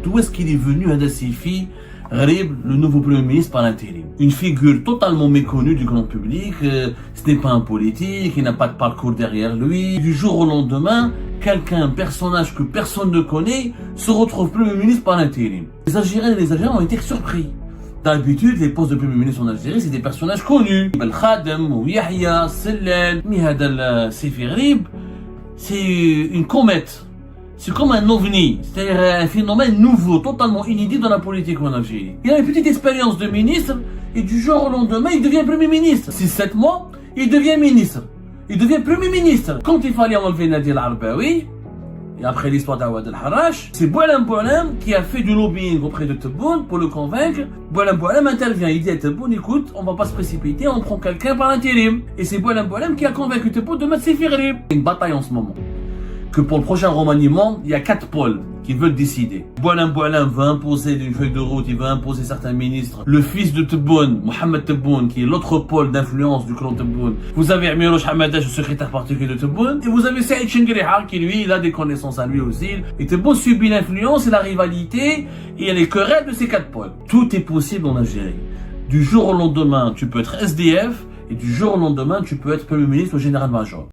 d'où est-ce qu'il est venu Hada Seifi Gharib, le nouveau Premier ministre par intérim. Une figure totalement méconnue du grand public, ce n'est pas un politique, il n'a pas de parcours derrière lui. Du jour au lendemain, un personnage que personne ne connaît, se retrouve Premier ministre par intérim. Les Algériens et les Algériens ont été surpris. D'habitude, les postes de Premier ministre en Algérie, c'est des personnages connus. El Khadem, ou Yahya, Sellel, mais Hada Seifi Gharib, c'est une comète. C'est comme un ovni, c'est-à-dire un phénomène nouveau, totalement inédit dans la politique en Algérie. Il a une petite expérience de ministre et du jour au lendemain, il devient Premier ministre. 6-7 mois, il devient ministre. Il devient Premier ministre. Quand il fallait enlever Nadir Arbaoui, et après l'histoire d'Awad el-Harash, c'est Boualem qui a fait du lobbying auprès de Tebboune pour le convaincre. Boualem intervient, il dit à Tebboune, écoute, on va pas se précipiter, on prend quelqu'un par intérim. Et c'est Boualem qui a convaincu Tebboune de mettre Seifi Gharib. Une bataille en ce moment. Que pour le prochain remaniement, il y a 4 pôles qui veulent décider. Boualem veut imposer une feuille de route, il veut imposer certains ministres. Le fils de Tebboune, Mohamed Tebboune, qui est l'autre pôle d'influence du clan Tebboune. Vous avez Amirouche Hamadash, le secrétaire particulier de Tebboune. Et vous avez Saïd Chengriha, qui lui, il a des connaissances à lui aussi. Et Tebboune subit l'influence et la rivalité et les querelles de ces 4 pôles. Tout est possible en Algérie. Du jour au lendemain, tu peux être SDF, et du jour au lendemain, tu peux être Premier ministre ou général-major.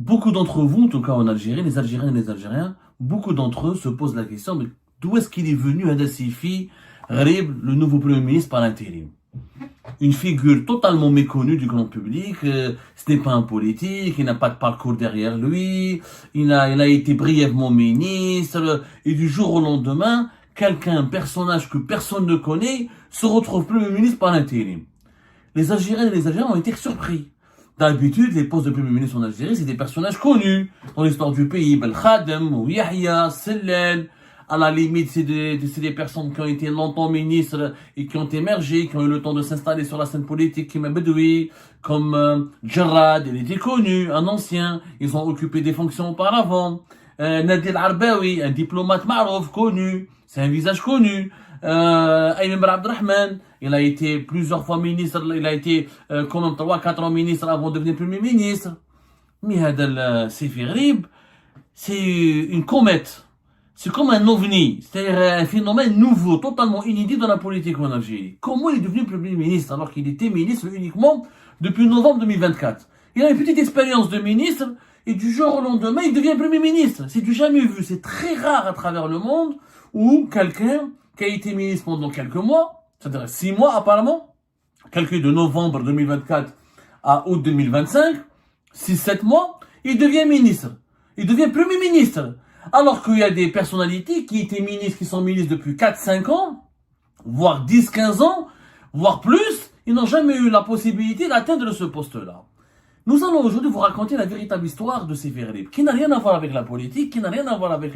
Beaucoup d'entre vous, en tout cas en Algérie, les Algériens et les Algériens, beaucoup d'entre eux se posent la question de d'où est-ce qu'il est venu Hada Seifi Gharib, le nouveau Premier ministre par intérim. Une figure totalement méconnue du grand public, ce n'est pas un politique, il n'a pas de parcours derrière lui, il a été brièvement ministre, et du jour au lendemain, un personnage que personne ne connaît, se retrouve Premier ministre par intérim. Les Algériens et les Algériens ont été surpris. D'habitude, les postes de Premier ministre en Algérie, c'est des personnages connus dans l'histoire du pays. El Khadem, ou Yahya, Sellel. À la limite, c'est des personnes qui ont été longtemps ministres et qui ont émergé, qui ont eu le temps de s'installer sur la scène politique, comme Bedoui, comme Jarrad, il était connu, un ancien. Ils ont occupé des fonctions auparavant. Nadir Arbaoui, un diplomate marouf connu, c'est un visage connu. Ayman Abdelrahman, il a été plusieurs fois ministre, il a été quand même 3-4 ans ministre avant de devenir Premier ministre. Mais Hada Seifi Gharib, c'est une comète. C'est comme un ovni, c'est-à-dire un phénomène nouveau, totalement inédit dans la politique en Algérie. Comment il est devenu Premier ministre alors qu'il était ministre uniquement depuis novembre 2024? Il a une petite expérience de ministre et du jour au lendemain, il devient Premier ministre. C'est du jamais vu, c'est très rare à travers le monde où quelqu'un qui a été ministre pendant quelques mois, c'est-à-dire 6 mois apparemment, calculé de novembre 2024 à août 2025, 6-7 mois, il devient ministre. Il devient Premier ministre. Alors qu'il y a des personnalités qui étaient ministres, qui sont ministres depuis 4-5 ans, voire 10-15 ans, voire plus, ils n'ont jamais eu la possibilité d'atteindre ce poste-là. Nous allons aujourd'hui vous raconter la véritable histoire de Seifi Gharib, qui n'a rien à voir avec la politique, qui n'a rien à voir avec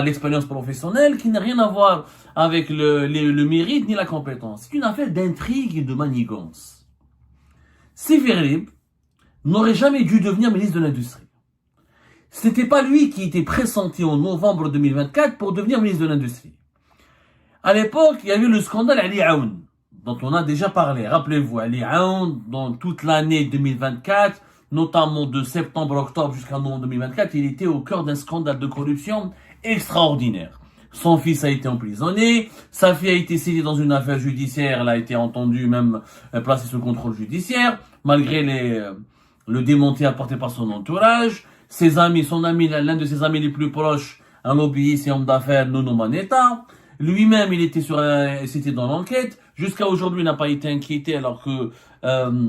l'expérience professionnelle, qui n'a rien à voir avec le mérite ni la compétence. C'est une affaire d'intrigue et de manigance. Seifi Gharib n'aurait jamais dû devenir ministre de l'Industrie. Ce n'était pas lui qui était pressenti en novembre 2024 pour devenir ministre de l'Industrie. À l'époque, il y avait le scandale Ali Aoun, dont on a déjà parlé. Rappelez-vous, Ali Aoun, dans toute l'année 2024, notamment de septembre-octobre jusqu'à novembre 2024, il était au cœur d'un scandale de corruption extraordinaire. Son fils a été emprisonné, sa fille a été saisie dans une affaire judiciaire, elle a été entendue, même placée sous contrôle judiciaire, malgré le démenti apporté par son entourage. Ses amis, l'un de ses amis les plus proches, un lobbyiste et homme d'affaires, Nono Maneta. Lui-même, c'était dans l'enquête. Jusqu'à aujourd'hui, il n'a pas été inquiété alors que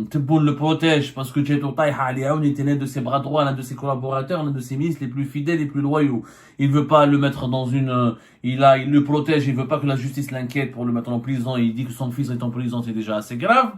Tebboune le protège parce que Djeito Taïha Ali Aoun était l'un de ses bras droits, l'un de ses collaborateurs, l'un de ses ministres les plus fidèles et les plus loyaux. Il veut pas le mettre dans il le protège, il veut pas que la justice l'inquiète pour le mettre en prison. Il dit que son fils est en prison, c'est déjà assez grave.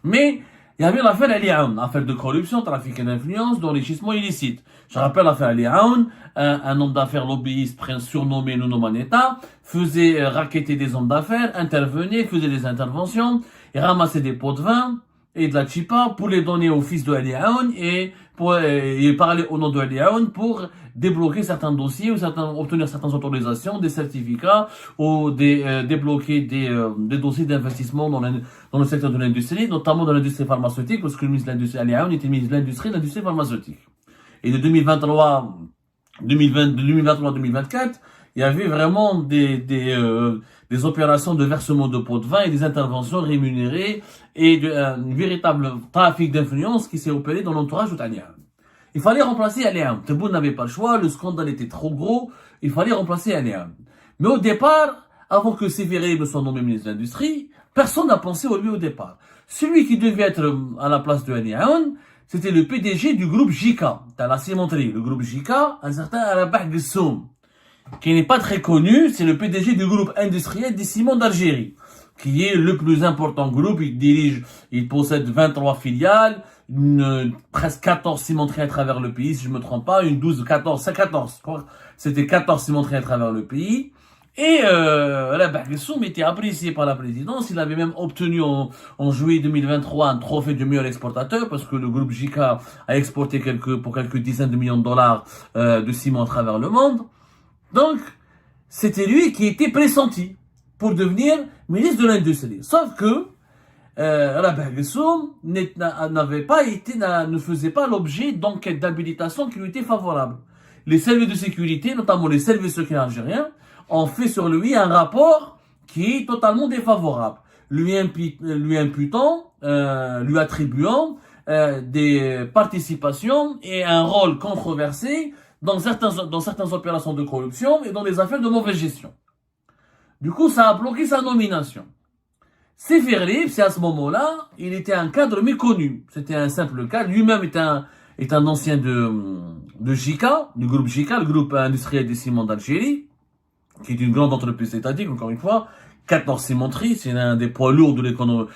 Mais il y avait l'affaire Ali Aoun, affaire de corruption, trafic d'influence, d'enrichissement illicite. Je rappelle l'affaire Ali Aoun, un homme d'affaires lobbyiste surnommé Nono Maneta, faisait racketter des hommes d'affaires, intervenait, faisait des interventions, et ramassait des pots de vin et de la chipa pour les donner au fils de Ali Aoun et parler au nom de Ali Aoun pour débloquer certains dossiers ou obtenir certaines autorisations, des certificats ou débloquer des dossiers d'investissement dans le secteur de l'industrie, notamment dans l'industrie pharmaceutique, parce que le ministre de l'Industrie, Ali Aoun, était ministre de l'Industrie pharmaceutique. Et de 2023 2020, de 2023-2024, il y avait vraiment des opérations de versement de pots de vin et des interventions rémunérées et un véritable trafic d'influence qui s'est opéré dans l'entourage de Taniam. Il fallait remplacer Aliam. Tebboune n'avait pas le choix, le scandale était trop gros, il fallait remplacer Aliam. Mais au départ, avant que Sévéré soit nommé ministre de l'Industrie, personne n'a pensé au lui au départ. Celui qui devait être à la place de Aliam, c'était le PDG du groupe JICA, dans la cimenterie. Le groupe JICA, un certain Rabah Gessoum, qui n'est pas très connu, c'est le PDG du groupe industriel des ciments d'Algérie, qui est le plus important groupe. Il possède 23 filiales, presque 14 cimenteries à travers le pays, si je me trompe pas, une 12, 14, c'est 14, c'était 14 cimenteries à travers le pays. Et Rabah Gessoum était apprécié par la présidence. Il avait même obtenu en juillet 2023 un trophée du meilleur exportateur parce que le groupe JICA a exporté pour quelques dizaines de millions de dollars de ciment à travers le monde. Donc, c'était lui qui était pressenti pour devenir ministre de l'Industrie. Sauf que Rabah Gessoum ne faisait pas l'objet d'enquêtes d'habilitation qui lui étaient favorables. Les services de sécurité, notamment les services secrets algériens, ont fait sur lui un rapport qui est totalement défavorable, lui attribuant des participations et un rôle controversé dans certaines opérations de corruption et dans des affaires de mauvaise gestion. Du coup, ça a bloqué sa nomination. Sévéré, c'est à ce moment-là, il était un cadre méconnu. C'était un simple cadre. Lui-même est un ancien de JICA, du groupe JICA, le groupe industriel des ciments d'Algérie, qui est une grande entreprise étatique, encore une fois. 14 cimenteries, c'est l'un des poids lourds de l'économie.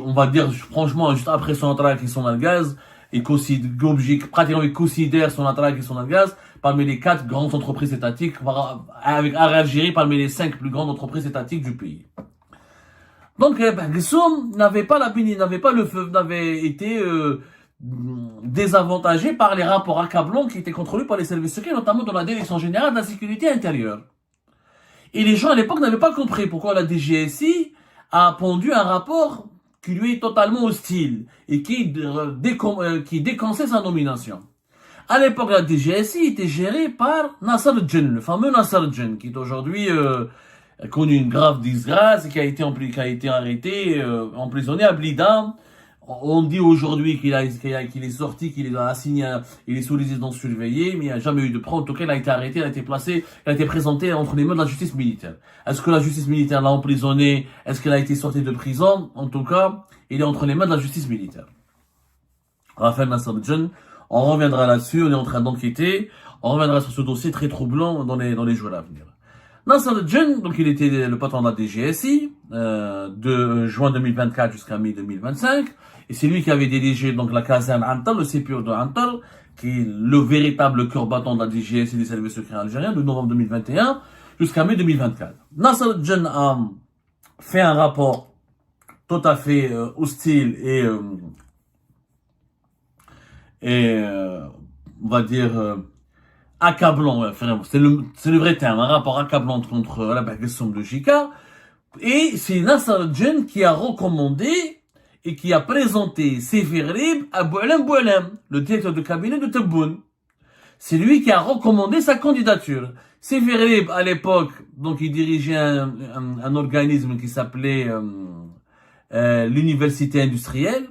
On va dire, franchement, juste après son Sonatrach et Sonalgaz, et groupe JICA, pratiquement il considère Sonatrach et Sonalgaz parmi les 4 grandes entreprises étatiques, avec Algérie parmi les 5 plus grandes entreprises étatiques du pays. Donc, Gessoum n'avait été désavantagé par les rapports accablants qui étaient contrôlés par les services secrets, notamment dans la Direction générale de la sécurité intérieure. Et les gens à l'époque n'avaient pas compris pourquoi la DGSI a pondu un rapport qui lui est totalement hostile et qui déconseille sa nomination. À l'époque, la DGSI était gérée par Nasser Djen, le fameux Nasser Djen, qui est aujourd'hui connu une grave disgrâce et qui a été arrêté, emprisonné à Blida. On dit aujourd'hui qu'il est sorti, qu'il a assigné, il est sous résidence surveillée, mais il n'y a jamais eu de preuve. En tout cas, il a été arrêté, il a été présenté entre les mains de la justice militaire. Est-ce que la justice militaire l'a emprisonné? Est-ce qu'il a été sorti de prison? En tout cas, il est entre les mains de la justice militaire. Raphaël Nasser Djen, on reviendra là-dessus, on est en train d'enquêter, on reviendra sur ce dossier très troublant dans les jours à venir. Nasser Djen, donc il était le patron de la DGSI, de juin 2024 jusqu'à mai 2025, et c'est lui qui avait dirigé donc la caserne Antal, le CPO de Antal, qui est le véritable cœur battant de la DGSI des services secrets algériens, de novembre 2021 jusqu'à mai 2024. Nasser Djen a fait un rapport tout à fait hostile et on va dire accablant, c'est le vrai terme, un rapport accablant contre Rabah Gessoum de JICA, et c'est Nasser Djen qui a recommandé et qui a présenté Sévéré à Boualem Boualem, le directeur de cabinet de Tebboune. C'est lui qui a recommandé sa candidature. Sévéré, à l'époque, donc il dirigeait un organisme qui s'appelait l'Université industrielle.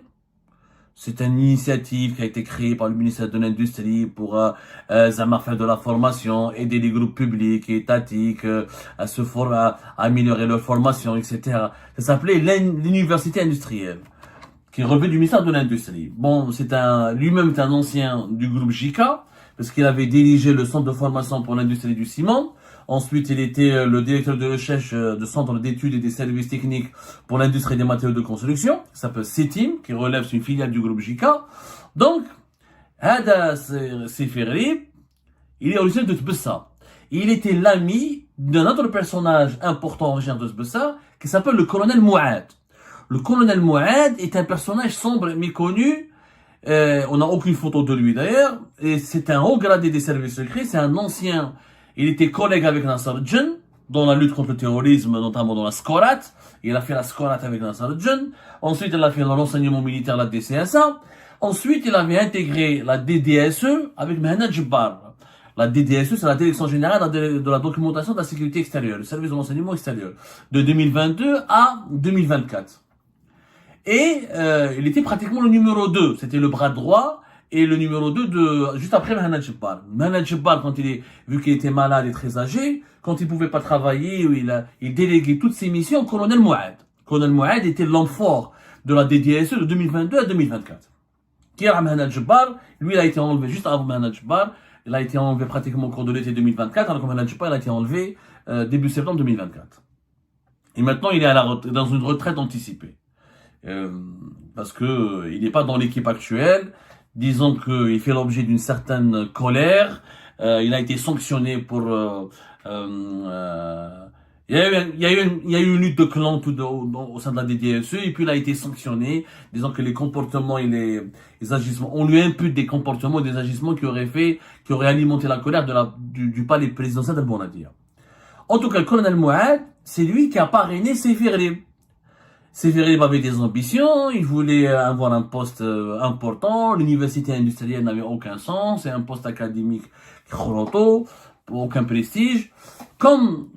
C'est une initiative qui a été créée par le ministère de l'Industrie pour faire de la formation, aider les groupes publics et étatiques à se former, à améliorer leur formation, etc. Ça s'appelait l'Université industrielle, qui relevait du ministère de l'Industrie. Bon, lui-même est un ancien du groupe JICA, parce qu'il avait dirigé le centre de formation pour l'industrie du ciment. Ensuite, il était le directeur de recherche de centre d'études et des services techniques pour l'industrie des matériaux de construction. Ça s'appelle CETIM, qui relève une filiale du groupe JICA. Donc, Hada Sévéré, il est originaire de Tbessa. Il était l'ami d'un autre personnage important originaire de Tbessa, qui s'appelle le colonel Mouad. Le colonel Mouad est un personnage sombre et méconnu. On n'a aucune photo de lui d'ailleurs. Et c'est un haut gradé des services secrets. C'est un ancien. Il était collègue avec Nasser Djen dans la lutte contre le terrorisme, notamment dans la SCORAT. Il a fait la SCORAT avec Nasser Djen. Ensuite, il a fait l'enseignement militaire, la DCSA. Ensuite, il avait intégré la DDSE avec Mehmet Jabbar. La DDSE, c'est la Direction Générale de la Documentation de la Sécurité Extérieure, le service de renseignement extérieur, de 2022 à 2024. Et il était pratiquement le numéro 2, c'était le bras droit, et le numéro 2 juste après Mohamed Jebbar. Mohamed Jebbar, vu qu'il était malade et très âgé, quand il pouvait pas travailler, il déléguait toutes ses missions au colonel Mouad. Colonel Mouad était l'homme fort de la DDSE de 2022 à 2024. Qui est Mohamed Jebbar, lui il a été enlevé juste avant Mohamed Jebbar, il a été enlevé pratiquement au cours de l'été 2024, alors que Mohamed Jebbar il a été enlevé début septembre 2024. Et maintenant il est dans une retraite anticipée. Parce que il n'est pas dans l'équipe actuelle. Disons qu'il fait l'objet d'une certaine colère. Il a été sanctionné pour. Il y a eu une lutte de clan au sein de la DDSE et puis il a été sanctionné. Disons que les comportements et les agissements, on lui impute des comportements et des agissements qui auraient alimenté la colère du palais présidentiel de Bonadir. En tout cas, le colonel Mouad, c'est lui qui a parrainé Seyfi Rib. Seyfi Rib avait des ambitions, il voulait avoir un poste important, l'université industrielle n'avait aucun sens, c'est un poste académique chronoto, aucun prestige. Comme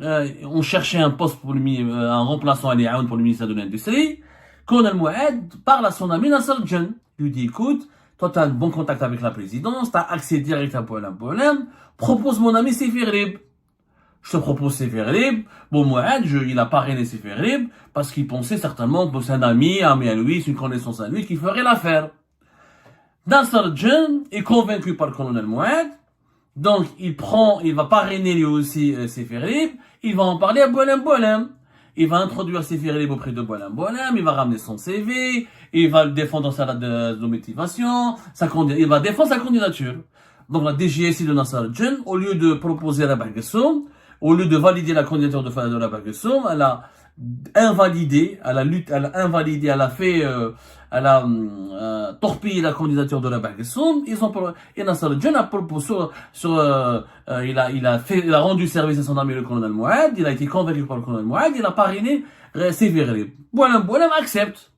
on cherchait un poste pour lui, un remplaçant à l'Iaoun pour le ministère de l'Industrie, Colonel Mouad parle à son ami Nasser Djen. Il lui dit, écoute, toi tu as un bon contact avec la présidence, tu as accès direct à Boilem, propose mon ami Seyfi Rib. Je te propose Seyfi Rib. Bon, Mouad, il a parrainé Seyfi Rib parce qu'il pensait certainement que c'est un ami à lui, c'est une connaissance à lui qui ferait l'affaire. Nasser Djen est convaincu par le colonel Mouad. Donc, il va parrainer lui aussi Seyfi Rib. Il va en parler à Boilem. Il va introduire Seyfi Rib auprès de Boilem. Il va ramener son CV. Il va le défendre dans sa lettre de motivation. Il va défendre sa candidature. Donc, la DGSI de Nasser Djen, au lieu de proposer Rabah Gessoum, au lieu de valider la candidature de Rabah Gessoum, elle a invalidé, elle a torpillé la candidature de Rabah Gessoum. Et Nasser Djen a proposé il a rendu service à son ami le colonel Mouad, il a été convaincu par le colonel Mouad, il a parrainé Seyfi Rib. Boilem accepte.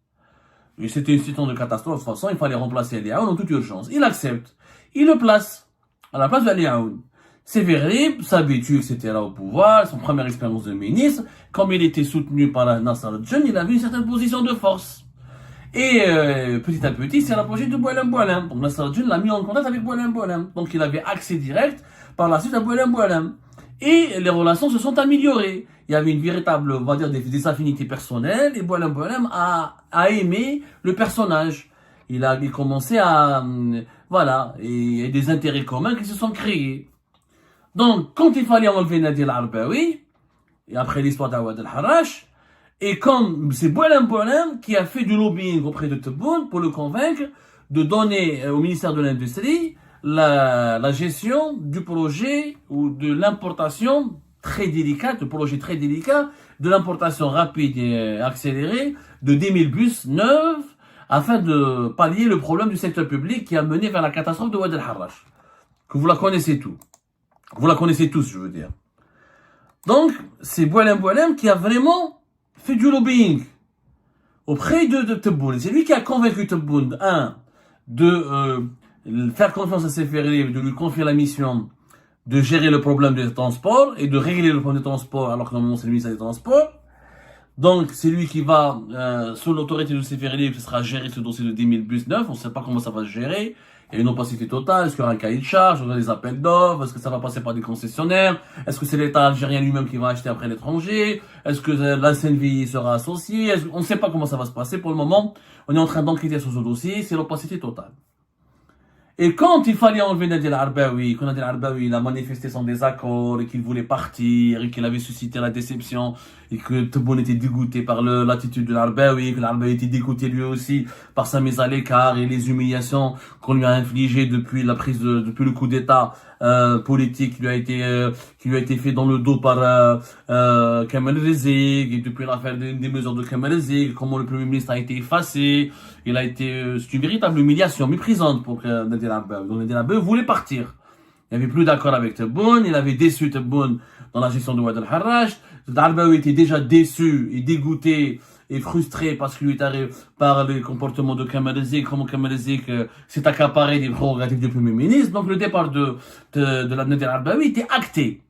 Et c'était une situation de catastrophe, de toute façon, il fallait remplacer Eliaoun en toute urgence. Il accepte. Il le place à la place d'Eliaoun. Seyfi Rib s'habitue, etc. au pouvoir, son première expérience de ministre. Comme il était soutenu par Nasser Djen, il avait une certaine position de force. Et petit à petit, c'est l'apogée de Boilem. Donc Nasser Djen l'a mis en contact avec Boilem. Donc il avait accès direct par la suite à Boilem. Et les relations se sont améliorées. Il y avait une véritable, on va dire, des affinités personnelles. Et Boilem a aimé le personnage. Il commençait à... voilà. Et des intérêts communs qui se sont créés. Donc, quand il fallait enlever Nadir Arbaoui, et après l'histoire d'Awad al-Harrach, et comme c'est Boilem qui a fait du lobbying auprès de Tebboune pour le convaincre de donner au ministère de l'Industrie la gestion du projet ou de l'importation très délicate, le projet très délicat de l'importation rapide et accélérée de 10 000 bus neufs afin de pallier le problème du secteur public qui a mené vers la catastrophe de Wad al-Harrach. Que vous la connaissez tous. Vous la connaissez tous, je veux dire. Donc, c'est Boilem qui a vraiment fait du lobbying auprès de Tebboune. C'est lui qui a convaincu Tebboune, de faire confiance à Seyfi Rib, de lui confier la mission de gérer le problème des transports et de régler le problème des transports alors que normalement c'est le ministère des Transports. Donc, c'est lui qui va, sous l'autorité de Seyfi Rib, qui sera géré ce dossier de 10 000 bus neufs. On ne sait pas comment ça va se gérer. Il y a une opacité totale. Est-ce qu'il y aura un cahier de charge? On a des appels d'offres? Est-ce que ça va passer par des concessionnaires? Est-ce que c'est l'État algérien lui-même qui va acheter après l'étranger? Est-ce que la SNVI sera associée? On ne sait pas comment ça va se passer. Pour le moment, on est en train d'enquêter sur ce dossier. C'est l'opacité totale. Et quand il fallait enlever Nadir Arbaoui, quand Nadir Arbaoui a manifesté son désaccord et qu'il voulait partir et qu'il avait suscité la déception et que Tebboune était dégoûté par l'attitude de l'Arbaoui, que l'Arbaoui était dégoûté lui aussi par sa mise à l'écart et les humiliations qu'on lui a infligées depuis le coup d'état politique qui lui a été fait dans le dos par Kamel Rizig, et depuis l'affaire des mesures de Kamel Rizig, comment le Premier ministre a été effacé. C'est une véritable humiliation, méprisante pour Nadir Arbaoui. Donc Nadir Arbaoui voulait partir. Il n'avait plus d'accord avec Tebboune, il avait déçu Tebboune dans la gestion de Wad al-Harrach. Arbaoui était déjà déçu et dégoûté est frustré parce qu'il est arrivé par les comportements de Kamal Zik, comment Kamal Zik s'est accaparé des prérogatives du Premier ministre. Donc le départ de l'Abdel Arbaoui était acté.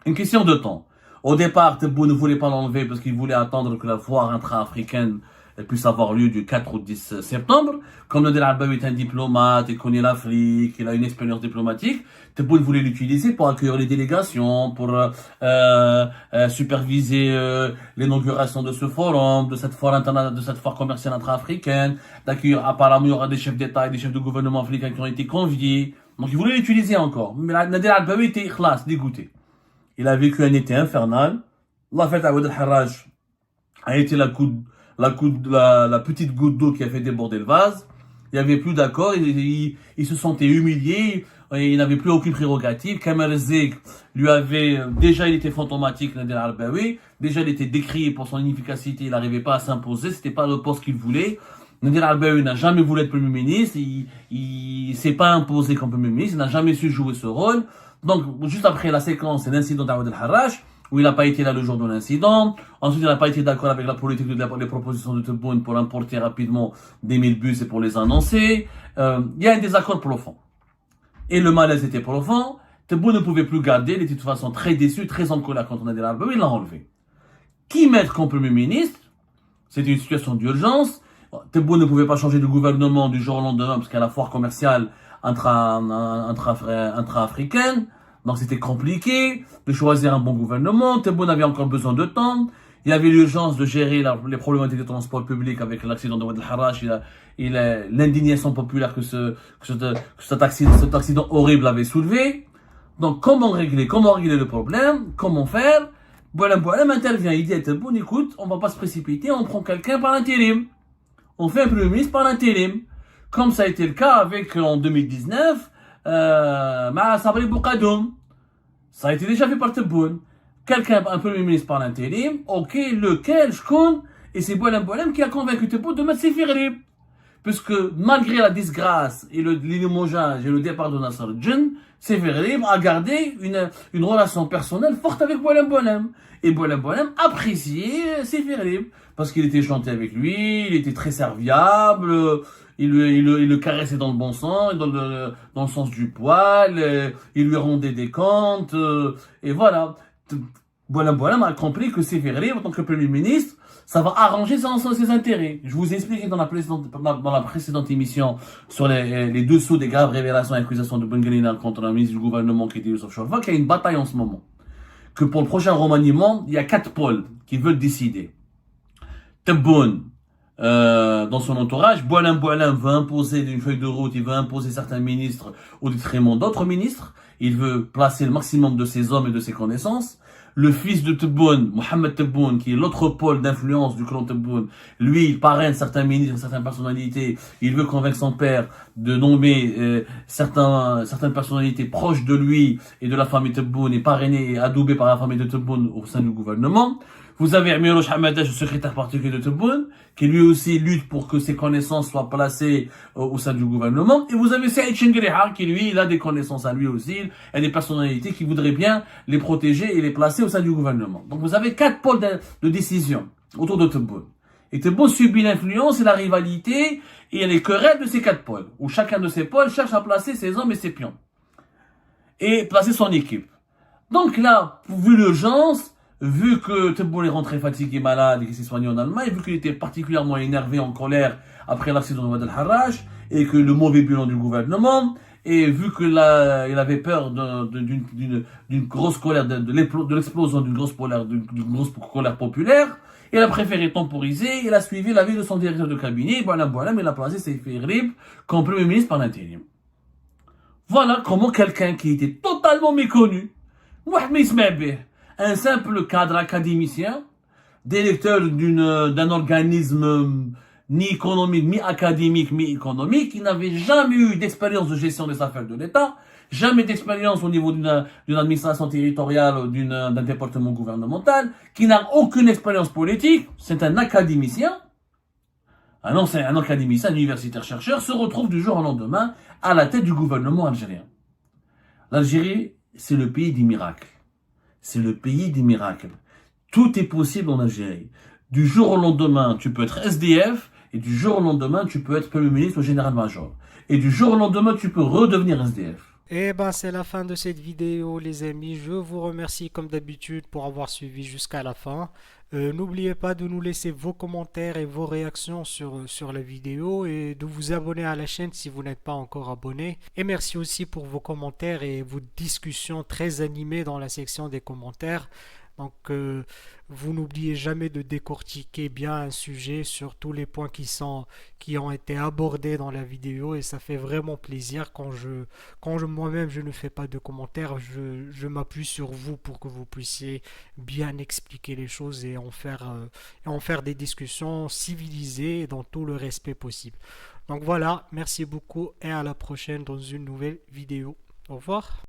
Une question de temps. Au départ, Tebboune ne voulait pas l'enlever parce qu'il voulait attendre que la foire intra-africaine puisse avoir lieu du 4 au 10 septembre. Comme Nader Arbaoui est un diplomate, il connaît l'Afrique, il a une expérience diplomatique, Tebboune voulait l'utiliser pour accueillir les délégations, pour superviser l'inauguration de ce forum, de cette foire commerciale intra-africaine, d'accueillir, apparemment il y aura des chefs d'État et des chefs de gouvernement africains qui ont été conviés. Donc il voulait l'utiliser encore. Mais Nader Arbaoui était ikhlas, dégoûté. Il a vécu un été infernal. La fête à Oued el-Harraj a été la petite goutte d'eau qui a fait déborder le vase. Il n'y avait plus d'accord, il se sentait humilié, il n'avait plus aucune prérogative. Kamal Zik lui avait, déjà il était fantomatique, Nader Arbaoui, déjà il était décrié pour son inefficacité, il n'arrivait pas à s'imposer, c'était pas le poste qu'il voulait. Nader Arbaoui n'a jamais voulu être Premier ministre, il s'est pas imposé comme Premier ministre, il n'a jamais su jouer ce rôle. Donc, juste après la séquence, c'est l'incident d'Aoud el-Harraj, où il n'a pas été là le jour de l'incident. Ensuite, il n'a pas été d'accord avec la politique des propositions de Tebboune pour importer rapidement des 1000 bus et pour les annoncer. Il y a un désaccord profond. Et le malaise était profond. Tebboune ne pouvait plus garder, il était de toute façon très déçu, très en colère contre Nader Arbaoui, il l'a enlevé. Qui mettre comme Premier ministre? C'était une situation d'urgence. Tebboune ne pouvait pas changer de gouvernement du jour au lendemain, parce qu'il y a la foire commerciale intra-africaine. Donc c'était compliqué de choisir un bon gouvernement. Tebboune avait encore besoin de temps. Il y avait l'urgence de gérer les problématiques de transport public avec l'accident de Oued el-Harraj et l'indignation populaire que cet accident horrible avait soulevé. Donc comment régler le problème? Comment faire? Boualem intervient. Il dit à Tebboune, écoute, on va pas se précipiter, on prend quelqu'un par l'intérim. On fait un Premier ministre par l'intérim. Comme ça a été le cas avec, en 2019, Sabri Boukadoum. Ça a été déjà fait par Tebboune. Quelqu'un, un Premier ministre par l'intérim, ok, lequel, je connais, et c'est Boualem qui a convaincu Tebboune de mettre Sefi Ghorib. Puisque malgré la disgrâce et l'imogeage et le départ de Nasser Djen, Sefi Ghorib a gardé une relation personnelle forte avec Boualem. Et Boualem appréciait Sefi Ghorib. Parce qu'il était chanté avec lui, il était très serviable, il le caressait dans le bon sens, dans le sens du poil, il lui rendait des comptes, et voilà. Boualem a compris que Sefi Ghorib, en tant que Premier ministre, ça va arranger ses intérêts. Je vous ai expliqué dans la précédente émission sur les dessous des graves révélations et accusations de Bengelina contre un ministre du gouvernement qui était Youssef Chorfa, qu'il y a une bataille en ce moment. Que pour le prochain remaniement, il y a 4 pôles qui veulent décider. Tebboune, dans son entourage, Boualem veut imposer une feuille de route, il veut imposer certains ministres au détriment d'autres ministres, il veut placer le maximum de ses hommes et de ses connaissances. Le fils de Tebboune, Mohamed Tebboune, qui est l'autre pôle d'influence du clan Tebboune, lui, il parraine certains ministres, certaines personnalités, il veut convaincre son père de nommer certaines personnalités proches de lui et de la famille Tebboune et parrainées et adoubées par la famille de Tebboune au sein du gouvernement. Vous avez Amirouche Hamadash, le secrétaire particulier de Tebboune, qui lui aussi lutte pour que ses connaissances soient placées au sein du gouvernement. Et vous avez Saïd Chengriha, qui lui, il a des connaissances à lui aussi, et des personnalités qui voudraient bien les protéger et les placer au sein du gouvernement. Donc vous avez 4 pôles de décision autour de Tebboune. Et Tebboune subit l'influence et la rivalité et les querelles de ces 4 pôles, où chacun de ces pôles cherche à placer ses hommes et ses pions. Et placer son équipe. Donc là, vu l'urgence, vu que Tebboune est rentré fatigué, malade et qu'il s'est soigné en Allemagne, vu qu'il était particulièrement énervé, en colère après l'accident de Oued el-Harraj, et que le mauvais bilan du gouvernement, et vu qu'il avait peur d'une grosse colère, de l'explosion d'une grosse colère populaire, il a préféré temporiser, il a suivi l'avis de son directeur de cabinet, Boualem, il a placé Sefi Ghorib comme Premier ministre par l'intérim. Voilà comment quelqu'un qui était totalement méconnu, un simple cadre académicien, directeur d'un organisme ni économique, ni académique, ni économique, qui n'avait jamais eu d'expérience de gestion des affaires de l'État, jamais d'expérience au niveau d'une administration territoriale ou d'un département gouvernemental, qui n'a aucune expérience politique, c'est un académicien, un académicien, un universitaire chercheur, se retrouve du jour au lendemain à la tête du gouvernement algérien. L'Algérie, c'est le pays des miracles. C'est le pays des miracles. Tout est possible en Algérie. Du jour au lendemain, tu peux être SDF, et du jour au lendemain, tu peux être Premier ministre ou général-major. Et du jour au lendemain, tu peux redevenir SDF. Et ben c'est la fin de cette vidéo les amis. Je vous remercie comme d'habitude pour avoir suivi jusqu'à la fin. N'oubliez pas de nous laisser vos commentaires et vos réactions sur la vidéo et de vous abonner à la chaîne si vous n'êtes pas encore abonné. Et merci aussi pour vos commentaires et vos discussions très animées dans la section des commentaires. Donc, vous n'oubliez jamais de décortiquer bien un sujet sur tous les points qui ont été abordés dans la vidéo et ça fait vraiment plaisir quand moi-même je ne fais pas de commentaires, je m'appuie sur vous pour que vous puissiez bien expliquer les choses et en faire des discussions civilisées et dans tout le respect possible. Donc voilà, merci beaucoup et à la prochaine dans une nouvelle vidéo. Au revoir.